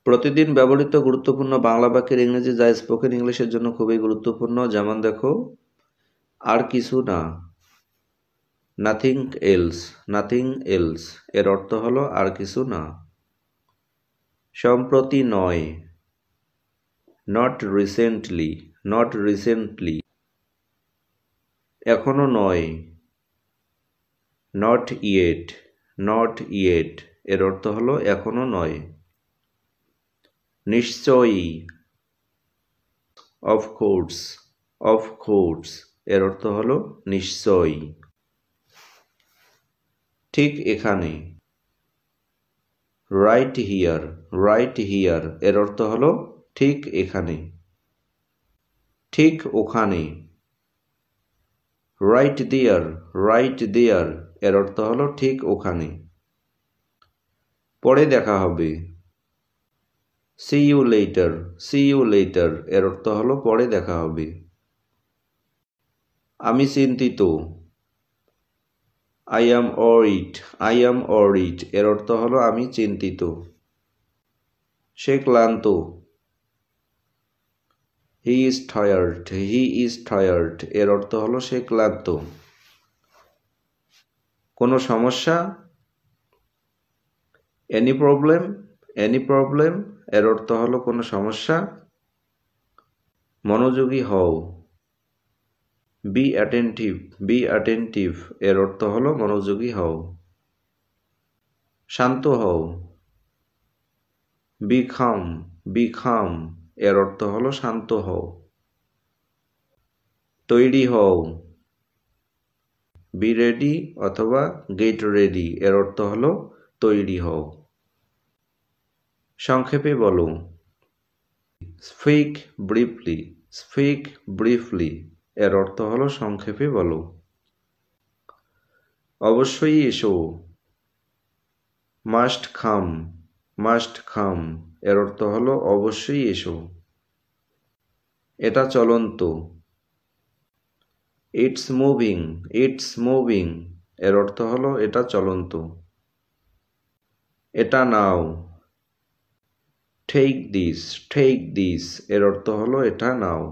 প্রতিদিন ব্যবহৃত গুরুত্বপূর্ণ বাংলা বাক্যের ইংরেজি যা স্পোকেন ইংলিশের জন্য খুবই গুরুত্বপূর্ণ। যেমন দেখো, আর কিছু না, নাথিং এলস। নাথিং এলস এর অর্থ হলো আর কিছু না। সম্প্রতি নয়, নট রিসেন্টলি। Not recently. এখনো নয়, নট ইয়েট। নট ইয়েট এর অর্থ হলো এখনো নয়। নিশ্চয়ই, অফ কোর্স। অফ কোর্স এর অর্থ হলো নিশ্চয়ই। ঠিক এখানে, রাইট হিয়ার। রাইট হিয়ার এর অর্থ হলো ঠিক এখানে। ঠিক ওখানে, রাইট দেয়ার। রাইট দেয়ার এর অর্থ হলো ঠিক ওখানে। পরে দেখা হবে, see you later. See you later এর অর্থ হলো পরে দেখা হবে। আমি চিন্তিত, I am worried. I am worried এর অর্থ হলো আমি চিন্তিত। সে ক্লান্ত, he is tired. He is tired এর অর্থ হলো সে ক্লান্ত। কোনো সমস্যা, এনি প্রবলেম। এনি প্রবলেম এর অর্থ হলো কোনো সমস্যা। মনোযোগী হও, বি অ্যাটেন্টিভ। বি অ্যাটেন্টিভ এর অর্থ হলো মনোযোগী হও। শান্ত হও, বি খাম। বি খাম এর অর্থ হলো শান্ত হও। তৈরি হও, বি রেডি অথবা গেট রেডি এর অর্থ হলো তৈরি হও। সংক্ষেপে বলো, স্পিক ব্রিফলি। স্পিক ব্রিফলি এর অর্থ হলো সংক্ষেপে বলো। অবশ্যই এসো, মাস্ট খাম। মাস্ট খাম এর অর্থ হলো অবশ্যই এসো। এটা চলন্ত, ইটস মুভিং। ইটস মুভিং এর অর্থ হলো এটা চলন্ত। এটা নাও, টেক দিস। টেক দিস এর অর্থ হলো এটা নাও।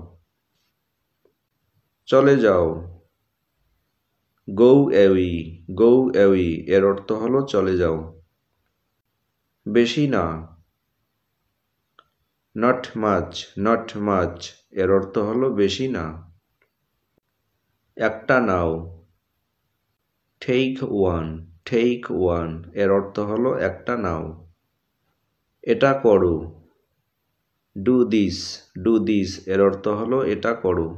চলে যাও, গো অ্যাওয়ে। গো অ্যাওয়ে এর অর্থ হলো চলে যাও। বেশি না, নট মাচ। নট মাচ এর অর্থ হলো বেশি না। একটা নাও, টেক ওয়ান। টেক ওয়ান এর অর্থ হলো একটা নাও। এটা করো, ডু দিস। ডু দিস এর অর্থ হলো এটা করো।